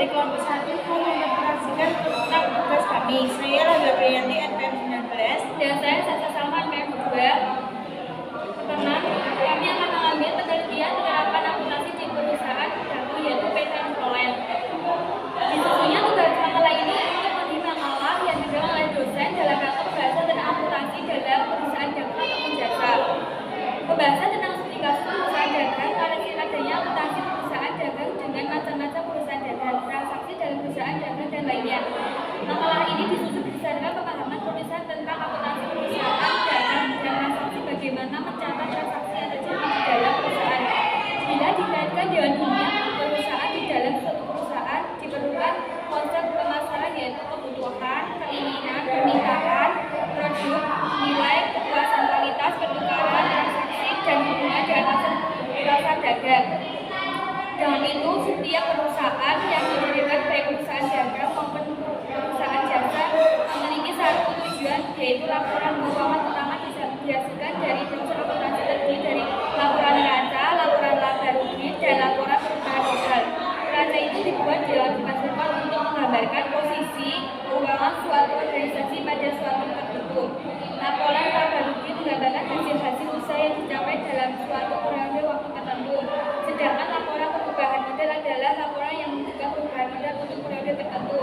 dari kelompok 1 menginformasikan tentang tugas kami. Saya Raga Priyanti NPM 19 dan saya Sasa Salma NPM 2. Pertama, kami akan mengambil penelitian penerapan akuntansi di perusahaan baru yaitu PT Enviroland. Disusunnya tugas makalah ini untuk menerima makalah yang dibawa oleh dosen dalam rangka pembahasan tentang akuntansi dalam perusahaan dagang ataupun jasa. Pembahasan tentang sertifikasi perusahaan dagang, karakter adanya akuntansi perusahaan dagang dengan macam-macam perusahaan dagang, transaksi dalam perusahaan dagang dan lainnya. Makalah ini disusun berdasarkan pemahaman penulisan tentang akuntansi perusahaan dagang dan transaksi, bagaimana mencatat transaksi yang terjadi di dalam perusahaan. Bila dikaitkan dengan dunia perusahaan di dalam suatu perusahaan, diperlukan konsep pemasaran yaitu kebutuhan, keinginan, pernikahan, produk, nilai, kepuasan kualitas, pertukaran, transaksi, dan hubungan dengan pasar dagang. Dengan itu, setiap perusahaan yang didirikan baik perusahaan dagang maupun perusahaan jasa memiliki satu tujuan, yaitu laporan keuangan utama dihasilkan dari proses akuntansi terdiri dari laporan neraca, laporan laba rugi, dan laporan perubahan modal. Neraca itu dibuat dihasilkan untuk menggambarkan posisi keuangan suatu organisasi pada suatu tertentu. Laporan laba rugi menggambarkan hasil-hasil usaha yang dicapai dalam suatu periode waktu tertentu. Sedangkan laporan perubahan modal adalah laporan yang menunjukkan perubahan modal untuk periode tertentu.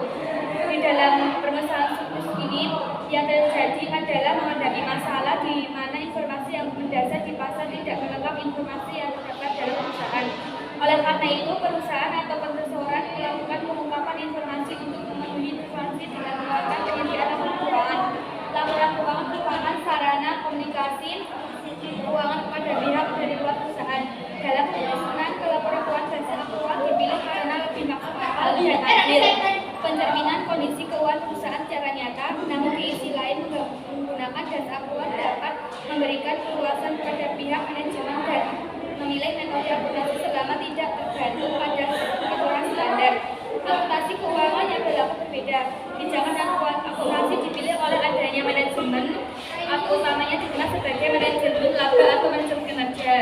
Di dalam permasalahan siklus ini, yang terjadi adalah menghadapi masalah di mana informasi yang mendasar di pasar tidak melengkapi informasi yang terdapat dalam perusahaan. Oleh karena itu, perusahaan atau perseroan melakukan pengungkapan informasi untuk memenuhi informasi dengan melakukan penyediaan laporan keuangan. Laporan keuangan merupakan sarana komunikasi keuangan kepada pihak dari luar perusahaan. Dalam penyusunan ke laporan keuangan, data keuangan dipilih karena lebih maksimal dan adil. Pencerminan kondisi keuangan perusahaan secara nyata, namun di sisi lain menggunakan data keuangan dapat memberikan keluasan kepada pihak manajemen dan memilih metode akuntansi selama tidak tergantung pada aturan standar. Akuntansi keuangan yang berlaku berbeda. Pijakan akuntansi dipilih oleh adanya manajemen atau utamanya dikenal sebagai manajemen laba atau manajemen kinerja.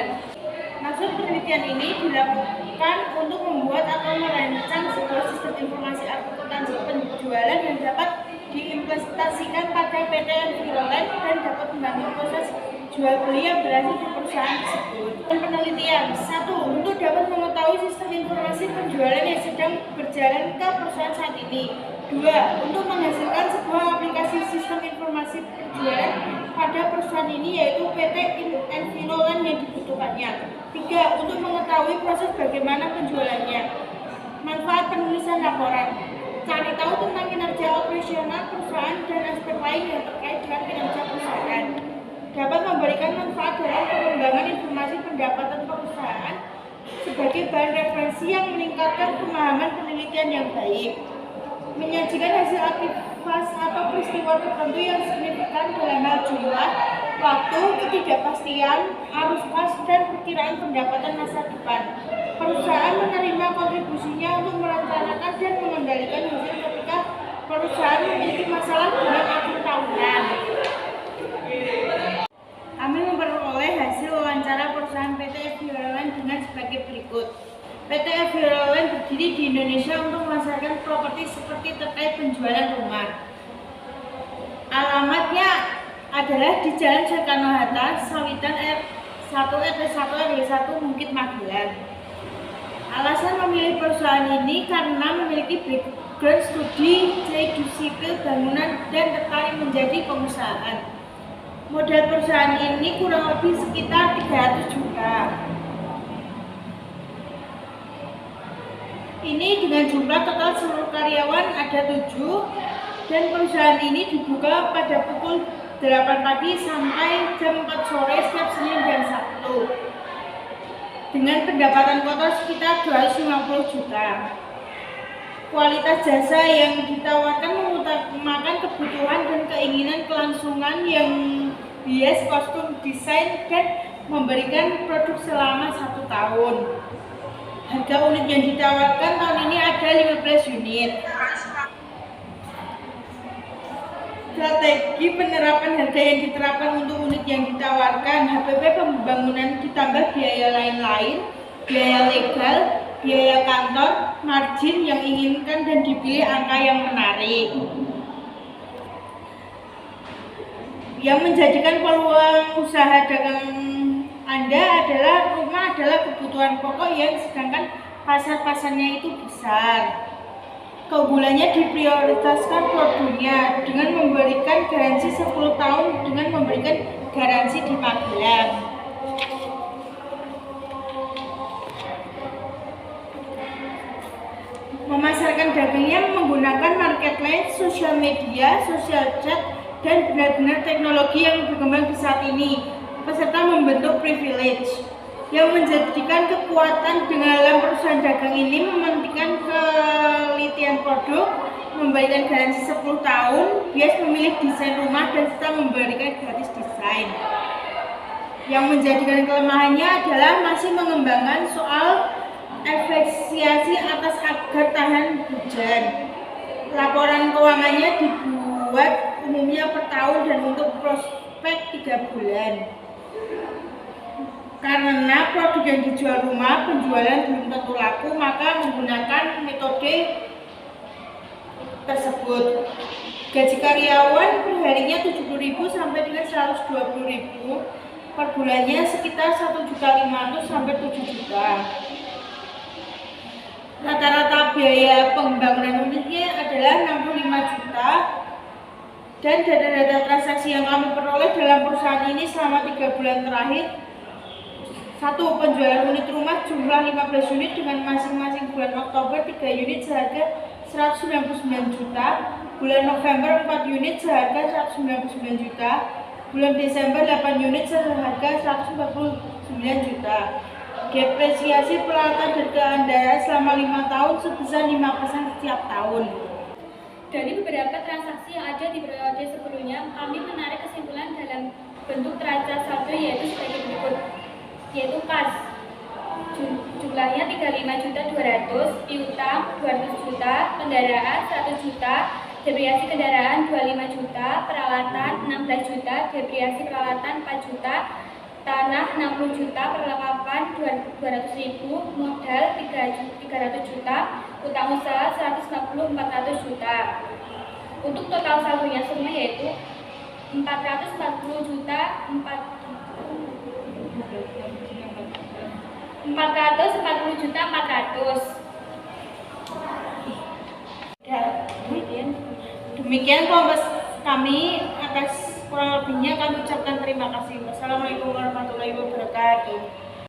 Maksud penelitian ini dilakukan untuk membuat atau merancang sebuah sistem informasi akuntansi penjualan yang dapat diimplementasikan pada PT Enviroland dan dapat membantu proses jual beli yang berhasil di perusahaan tersebut. Penelitian 1. Untuk dapat mengetahui sistem informasi penjualan yang sedang berjalan ke perusahaan saat ini. 2. Untuk menghasilkan sebuah aplikasi sistem informasi penjualan pada perusahaan ini yaitu PT Enviroland yang dibutuhkannya. 3. Untuk mengetahui proses bagaimana penjualannya. Manfaat penulisan laporan. Cari tahu tentang kinerja operasional perusahaan dan aspek lain yang terkait dengan kinerja perusahaan. Dapat memberikan manfaat dalam pengembangan informasi pendapatan perusahaan sebagai bahan referensi yang meningkatkan pemahaman penelitian yang baik. Menyajikan hasil aktivitas atau peristiwa tertentu yang signifikan dalam hal jumlah, waktu, ketidakpastian, arus kas, dan perkiraan pendapatan masa depan. Perusahaan menerima kontribusinya untuk merencanakan dan mengendalikan hasil ketika perusahaan memiliki masalah dengan akhir tahunan. Kami memperoleh hasil wawancara perusahaan PT Enviroland dengan sebagai berikut. PT Enviroland berdiri di Indonesia untuk memasarkan properti seperti terkait penjualan rumah. Alamatnya adalah di Jalan Soekarno-Hatta, Sawitan R1 RT1 RW1 Bukit Magelang. Alasan memilih perusahaan ini karena memiliki background studi sipil bangunan dan tertarik menjadi pengusahaan. Modal perusahaan ini kurang lebih sekitar 300 juta. Ini dengan jumlah total seluruh karyawan ada 7 dan perusahaan ini dibuka pada pukul 8 pagi sampai jam 4 sore setiap Senin dan Sabtu. Dengan pendapatan kotor sekitar 250 juta. Kualitas jasa yang ditawarkan mengutamakan kebutuhan dan keinginan kelangsungan yang bias kostum desain dan memberikan produk selama 1 tahun. Harga unit yang ditawarkan tahun ini ada 15 unit. Strategi penerapan harga yang diterapkan untuk unit yang ditawarkan, HPP pembangunan ditambah biaya lain-lain, biaya legal, biaya kantor, margin yang inginkan, dan dipilih angka yang menarik. Yang menjadikan peluang usaha dagang Anda adalah rumah adalah kebutuhan pokok yang sedangkan pasar-pasarnya itu besar. Keunggulannya diprioritaskan produknya dengan memberikan garansi 10 tahun dengan memberikan garansi di Magelang. Memasarkan dagangnya menggunakan marketplace, sosial media, sosial chat, dan benar-benar teknologi yang berkembang di saat ini. Peserta membentuk privilege yang menjadikan kekuatan dalam perusahaan dagang ini mementingkan kelitian produk, memberikan garansi 10 tahun, bias memilih desain rumah dan serta memberikan gratis desain. Yang menjadikan kelemahannya adalah masih mengembangkan soal efisiensi atas agar tahan hujan. Laporan keuangannya dibuat umumnya per tahun dan untuk prospek 3 bulan. Karena produk yang dijual rumah, penjualan belum tentu laku, maka menggunakan metode tersebut. Gaji karyawan perharinya 70.000 sampai dengan 120.000, per bulannya sekitar 1.500.000 sampai 7 juta. Rata-rata biaya pembangunan unitnya adalah 65 juta. Dan data-data transaksi yang kami peroleh dalam perusahaan ini selama 3 bulan terakhir. 1. Penjualan unit rumah jumlah 15 unit dengan masing-masing bulan Oktober 3 unit seharga 199 juta, bulan November 4 unit seharga 199 juta, bulan Desember 8 unit seharga 149 juta. Depresiasi peralatan dan kendaraan selama 5 tahun sebesar 5% setiap tahun. Dari beberapa transaksi yang ada di periode sebelumnya, kami menarik kesimpulan dalam bentuk neraca saldo yaitu sebagai berikut, yaitu kas jumlahnya 35.200.000, piutang 200 juta, kendaraan 100 juta, depresiasi kendaraan 25 juta, peralatan 16 juta, depresiasi peralatan 4 juta, tanah 60 juta, perlengkapan 200.000, modal 300 juta, utang usaha 150-400 juta. Untuk total saldonya semua yaitu 440 juta 400. Demikian kelompok kami, atas kurang lebihnya kami ucapkan terima kasih. Wassalamualaikum warahmatullahi wabarakatuh.